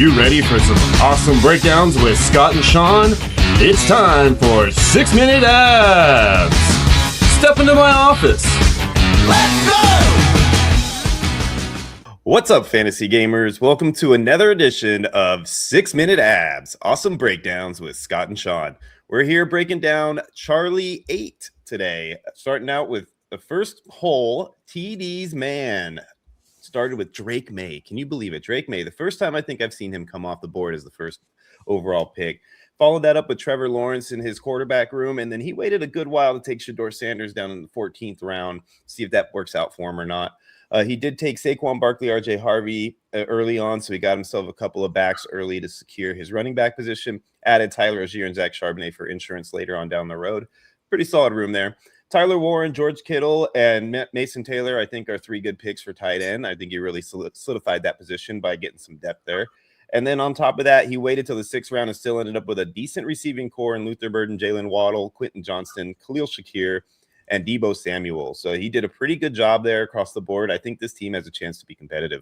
you ready for some awesome breakdowns with Scott and Sean? It's time for 6 Minute Abs. Step into my office. Let's go! What's up, fantasy gamers? Welcome to another edition of 6 Minute Abs. Awesome breakdowns with Scott and Sean. We're here breaking down Charlie 8 today. Starting out with the first hole, TD's man. Started with Drake May. Can you believe it? Drake May, the first time I think I've seen him come off the board as the first overall pick. Followed that up with Trevor Lawrence in his quarterback room, and then he waited a good while to take Shedeur Sanders down in the 14th round, see if that works out for him or not. He did take Saquon Barkley, RJ Harvey early on, so he got himself a couple of backs early to secure his running back position. Added Tyler Algier and Zach Charbonnet for insurance later on down the road. Pretty solid room there. Tyler Warren, George Kittle, and Mason Taylor, I think, are three good picks for tight end. I think he really solidified that position by getting some depth there. And then on top of that, he waited till the 6th round and still ended up with a decent receiving core in Luther Burden, Jalen Waddle, Quentin Johnston, Khalil Shakir, and Deebo Samuel. So he did a pretty good job there across the board. I think this team has a chance to be competitive.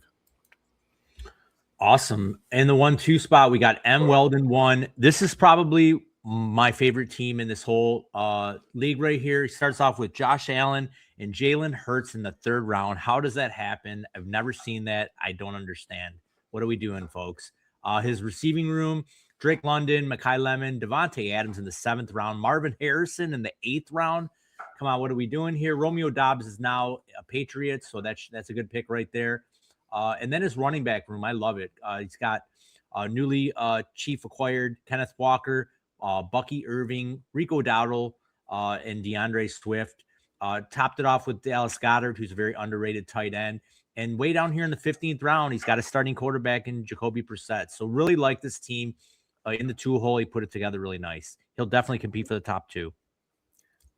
Awesome. In the 1-2 spot, we got M. Weldon 1. This is probably my favorite team in this whole league right here. He starts off with Josh Allen and Jalen Hurts in the 3rd round. How does that happen? I've never seen that. I don't understand. What are we doing, folks? His receiving room, Drake London, Mekhi Lemon, Devontae Adams in the 7th round, Marvin Harrison in the 8th round. Come on, what are we doing here? Romeo Doubs is now a Patriot, so that's a good pick right there. And then his running back room, I love it. He's got newly chief acquired Kenneth Walker, Bucky Irving, Rico Dowdle, and DeAndre Swift. Topped it off with Dallas Goedert, who's a very underrated tight end. And way down here in the 15th round, he's got a starting quarterback in Jacoby Brissett. So really like this team in the 2 hole. He put it together really nice. He'll definitely compete for the top 2.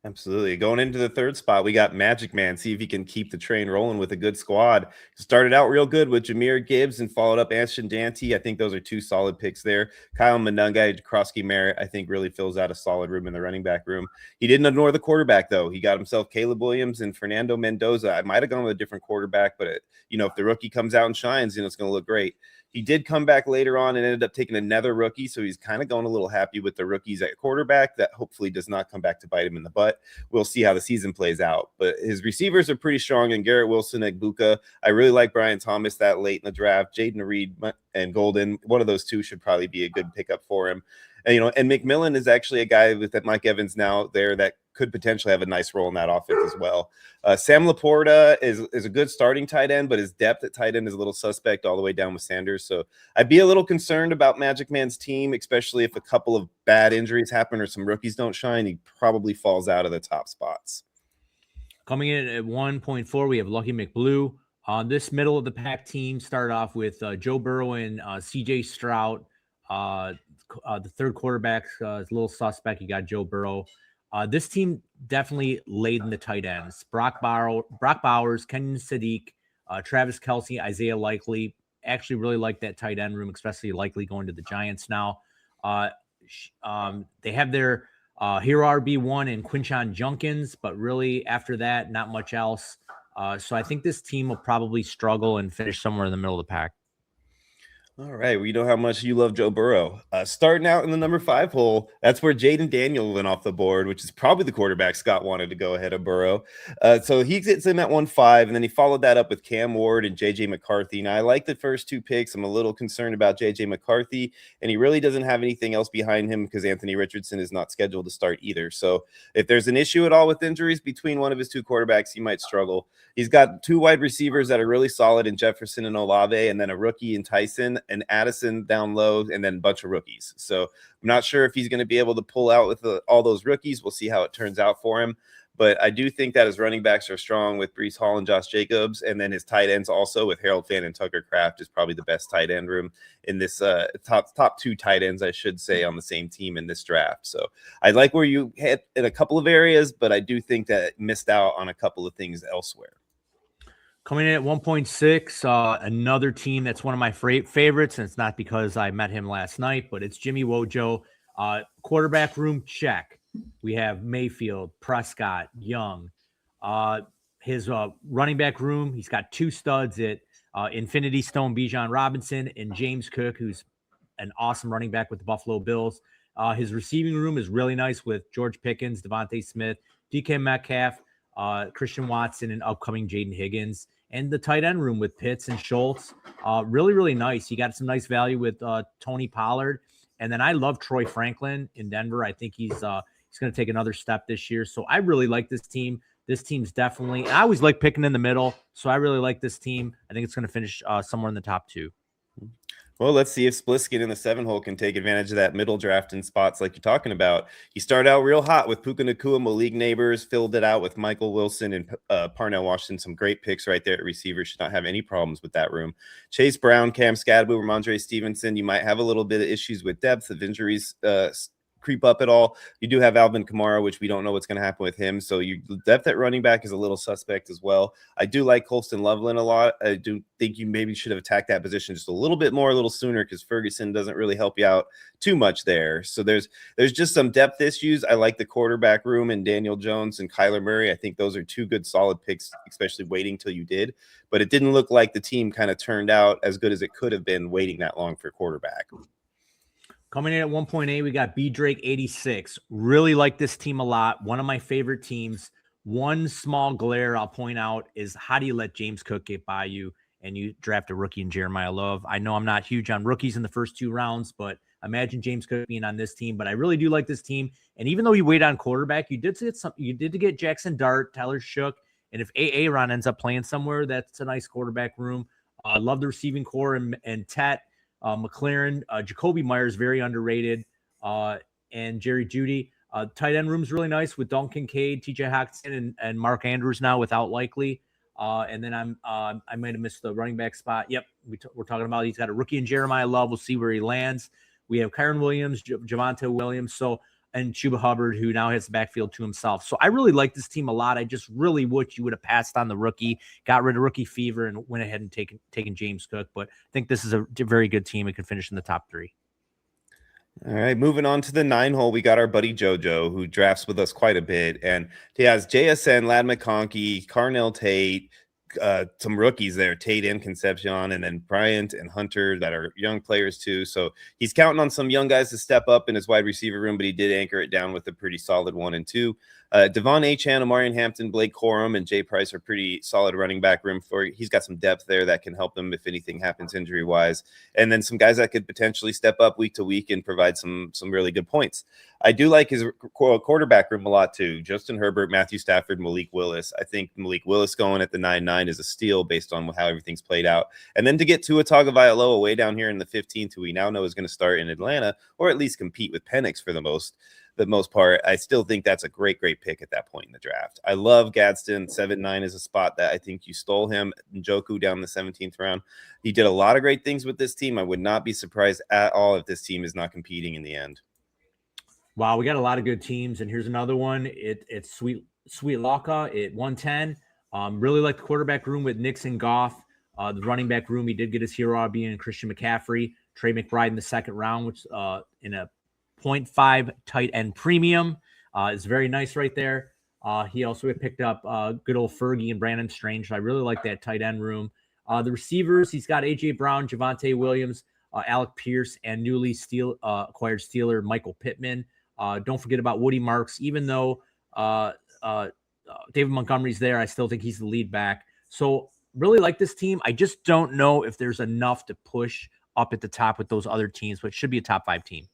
Absolutely. Going into the 3rd spot, we got Magic Man. See if he can keep the train rolling with a good squad. Started out real good with Jahmyr Gibbs and followed up Ashton Dante. I think those are 2 solid picks there. Kyle Monunga, Krosky Merritt, I think really fills out a solid room in the running back room. He didn't ignore the quarterback, though. He got himself Caleb Williams and Fernando Mendoza. I might have gone with a different quarterback, but if the rookie comes out and shines, it's going to look great. He did come back later on and ended up taking another rookie, so he's kind of going a little happy with the rookies at quarterback. That hopefully does not come back to bite him in the butt. We'll see how the season plays out. But his receivers are pretty strong, and Garrett Wilson, Egbuka. I really like Brian Thomas that late in the draft. Jaden Reed and Golden, one of those 2 should probably be a good pickup for him. And McMillan is actually a guy with that Mike Evans now there that could potentially have a nice role in that offense as well. Sam Laporta is a good starting tight end, but his depth at tight end is a little suspect all the way down with Sanders. So I'd be a little concerned about Magic Man's team, especially if a couple of bad injuries happen or some rookies don't shine. He probably falls out of the top spots. Coming in at 1.4, we have Lucky McBlue. This middle of the pack team started off with Joe Burrow and C.J. Stroud. The 3rd quarterback is a little suspect. You got Joe Burrow. This team definitely laid in the tight ends. Brock Bowers, Kenyon Sadiq, Travis Kelce, Isaiah Likely. Actually really like that tight end room, especially Likely going to the Giants now. They have their Hero RB1 and Quinshon Junkins, but really after that, not much else. So I think this team will probably struggle and finish somewhere in the middle of the pack. All right. Well, you know how much you love Joe Burrow. Starting out in the number 5 hole, that's where Jaden Daniel went off the board, which is probably the quarterback Scott wanted to go ahead of Burrow. So he gets him at 1-5, and then he followed that up with Cam Ward and J.J. McCarthy. Now, I like the first 2 picks. I'm a little concerned about J.J. McCarthy, and he really doesn't have anything else behind him because Anthony Richardson is not scheduled to start either. So if there's an issue at all with injuries between one of his 2 quarterbacks, he might struggle. He's got 2 wide receivers that are really solid in Jefferson and Olave, and then a rookie in Tyson and Addison down low, and then a bunch of rookies. So I'm not sure if he's going to be able to pull out with all those rookies. We'll see how it turns out for him. But I do think that his running backs are strong with Breece Hall and Josh Jacobs, and then his tight ends also with Harold Fant and Tucker Kraft is probably the best tight end room in this top 2 tight ends, I should say, on the same team in this draft. So I like where you hit in a couple of areas, but I do think that it missed out on a couple of things elsewhere. Coming in at 1.6, another team that's one of my favorites, and it's not because I met him last night, but it's Jimmy Wojo. Quarterback room, check. We have Mayfield, Prescott, Young. His running back room, he's got 2 studs at Infinity Stone, Bijan Robinson, and James Cook, who's an awesome running back with the Buffalo Bills. His receiving room is really nice with George Pickens, Devontae Smith, DK Metcalf, Christian Watson, and upcoming Jaden Higgins. And the tight end room with Pitts and Schultz. Really, really nice. You got some nice value with Tony Pollard. And then I love Troy Franklin in Denver. I think he's going to take another step this year. So I really like this team. This team's definitely – I always like picking in the middle. So I really like this team. I think it's going to finish somewhere in the top 2. Well, let's see if Spliskin in the 7-hole can take advantage of that middle draft in spots like you're talking about. He started out real hot with Puka Nacua, Malik Neighbors, filled it out with Michael Wilson and Parnell Washington. Some great picks right there at receiver. Should not have any problems with that room. Chase Brown, Cam Skadbu, Ramondre Stevenson. You might have a little bit of issues with depth if injuries creep up at all. You do have Alvin Kamara, which we don't know what's going to happen with him. So your depth at running back is a little suspect as well. I do like Colston Loveland a lot. I do think you maybe should have attacked that position just a little bit more, a little sooner, because Ferguson doesn't really help you out too much there. So there's just some depth issues. I like the quarterback room and Daniel Jones and Kyler Murray. I think those are 2 good solid picks, especially waiting till you did. But it didn't look like the team kind of turned out as good as it could have been waiting that long for quarterback. Coming in at 1.8, we got B Drake 86. Really like this team a lot. One of my favorite teams. One small glare I'll point out is how do you let James Cook get by you and you draft a rookie in Jeremiah Love? I know I'm not huge on rookies in the first 2 rounds, but imagine James Cook being on this team. But I really do like this team. And even though you wait on quarterback, you did get Jackson Dart, Tyler Shook, and if Aaron ends up playing somewhere, that's a nice quarterback room. I love the receiving core and Tet. McLaren, Jacoby Myers, very underrated, and Jerry Jeudy. Tight end room's really nice with Dalton Kincaid, TJ Hockenson, and Mark Andrews now without Likely. And then I might have missed the running back spot. Yep, we're talking about he's got a rookie in Jeremiah Love. We'll see where he lands. We have Kyron Williams, Javonte Williams, and Chuba Hubbard, who now has the backfield to himself. So I really like this team a lot. I just really wish you would have passed on the rookie, got rid of rookie fever, and went ahead and taken James Cook. But I think this is a very good team. It could finish in the top 3. All right, moving on to the 9-hole, we got our buddy JoJo, who drafts with us quite a bit. And he has JSN, Lad McConkey, Carnell Tate, some rookies there, Tate and Concepcion, and then Bryant and Hunter that are young players too. So he's counting on some young guys to step up in his wide receiver room, but he did anchor it down with a pretty solid 1 and 2. Devon Achane, Amarian Hampton, Blake Corum, and Jay Price are pretty solid running back room for. He's got some depth there that can help him if anything happens injury wise, and then some guys that could potentially step up week to week and provide some really good points. I do like his quarterback room a lot too. Justin Herbert, Matthew Stafford, Malik Willis. I think Malik Willis going at the 9-9 is a steal based on how everything's played out. And then to get Tua Tagovailoa way down here in the 15th, who we now know is going to start in Atlanta or at least compete with Penix for the most part, I still think that's a great pick at that point in the draft. I love Gadsden. 7-9 is a spot that I think you stole him. Njoku down the 17th round. He did a lot of great things with this team. I would not be surprised at all if this team is not competing in the end. Wow, we got a lot of good teams, and here's another one. It's Sweet Laka at 110. Really like the quarterback room with Nixon Goff. The running back room, he did get his hero RB in Christian McCaffrey. Trey McBride in the 2nd round, which in a 0.5 tight end premium is very nice right there. He also picked up good old Fergie and Brandon Strange. So I really like that tight end room. The receivers, he's got A.J. Brown, Javonte Williams, Alec Pierce, and newly acquired Steeler Michael Pittman. Don't forget about Woody Marks. Even though David Montgomery's there, I still think he's the lead back. So really like this team. I just don't know if there's enough to push up at the top with those other teams, but it should be a top 5 team.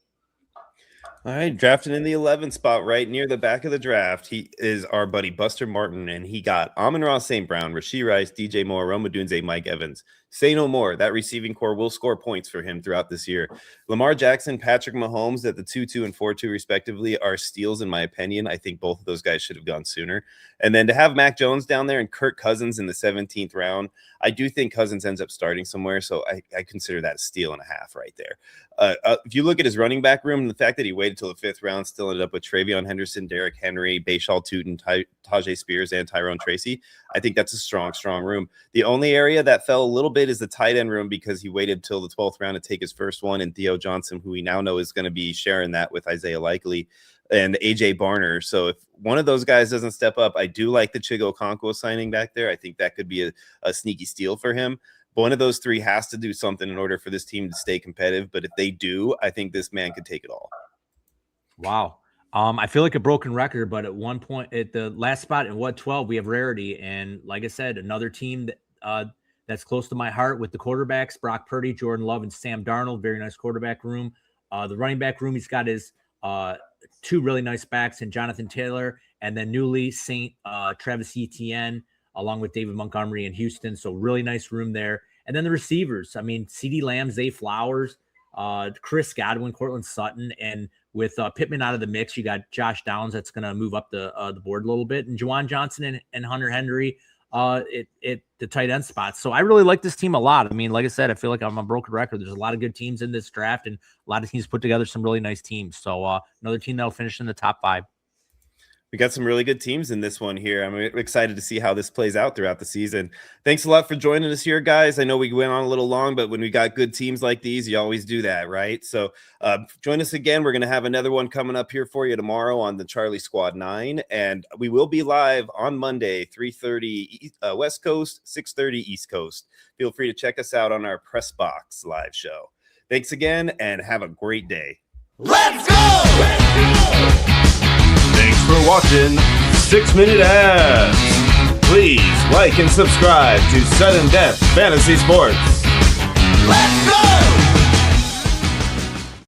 All right, drafted in the 11th spot, right near the back of the draft. He is our buddy Buster Martin, and he got Amon-Ra St. Brown, Rashee Rice, DJ Moore, Roma Dunze, Mike Evans. Say no more. That receiving core will score points for him throughout this year. Lamar Jackson, Patrick Mahomes at the 2-2 and 4-2 respectively are steals in my opinion. I think both of those guys should have gone sooner. And then to have Mac Jones down there and Kirk Cousins in the 17th round, I do think Cousins ends up starting somewhere, so I consider that a steal and a half right there. If you look at his running back room, the fact that he waited till the 5th round, still ended up with Travion Henderson, Derrick Henry, Bayshal Tootin, Tajay Spears, and Tyrone Tracy, I think that's a strong room. The only area that fell a little bit is the tight end room because he waited till the 12th round to take his first one, and Theo Johnson, who we now know is going to be sharing that with Isaiah Likely and AJ Barner. So if one of those guys doesn't step up, I do like the Chigo Okonkwo signing back there. I think that could be a sneaky steal for him. One of those three has to do something in order for this team to stay competitive. But if they do, I think this man could take it all. Wow. I feel like a broken record, but at one point at the last spot in 12, we have Rarity. And like I said, another team that that's close to my heart with the quarterbacks, Brock Purdy, Jordan Love, and Sam Darnold. Very nice quarterback room. The running back room, he's got his two really nice backs in Jonathan Taylor and then newly Travis Etienne, along with David Montgomery in Houston. So really nice room there. And then the receivers, I mean, CeeDee Lamb, Zay Flowers, Chris Godwin, Cortland Sutton, and with Pittman out of the mix, you got Josh Downs that's going to move up the board a little bit, and Juwan Johnson and Hunter Henry at the tight end spots. So I really like this team a lot. I mean, like I said, I feel like I'm a broken record. There's a lot of good teams in this draft, and a lot of teams put together some really nice teams. So another team that'll finish in the top 5. We got some really good teams in this one here. I'm excited to see how this plays out throughout the season. Thanks a lot for joining us here, guys. I know we went on a little long, but when we got good teams like these, you always do that, right? So join us again. We're going to have another one coming up here for you tomorrow on the Charlie Squad 9, and we will be live on Monday, 3:30 West Coast, 6:30 East Coast. Feel free to check us out on our Press Box live show. Thanks again, and have a great day. Let's go! Let's go! Thanks for watching 6 Minute Ads. Please like and subscribe to Sudden Death Fantasy Sports. Let's go!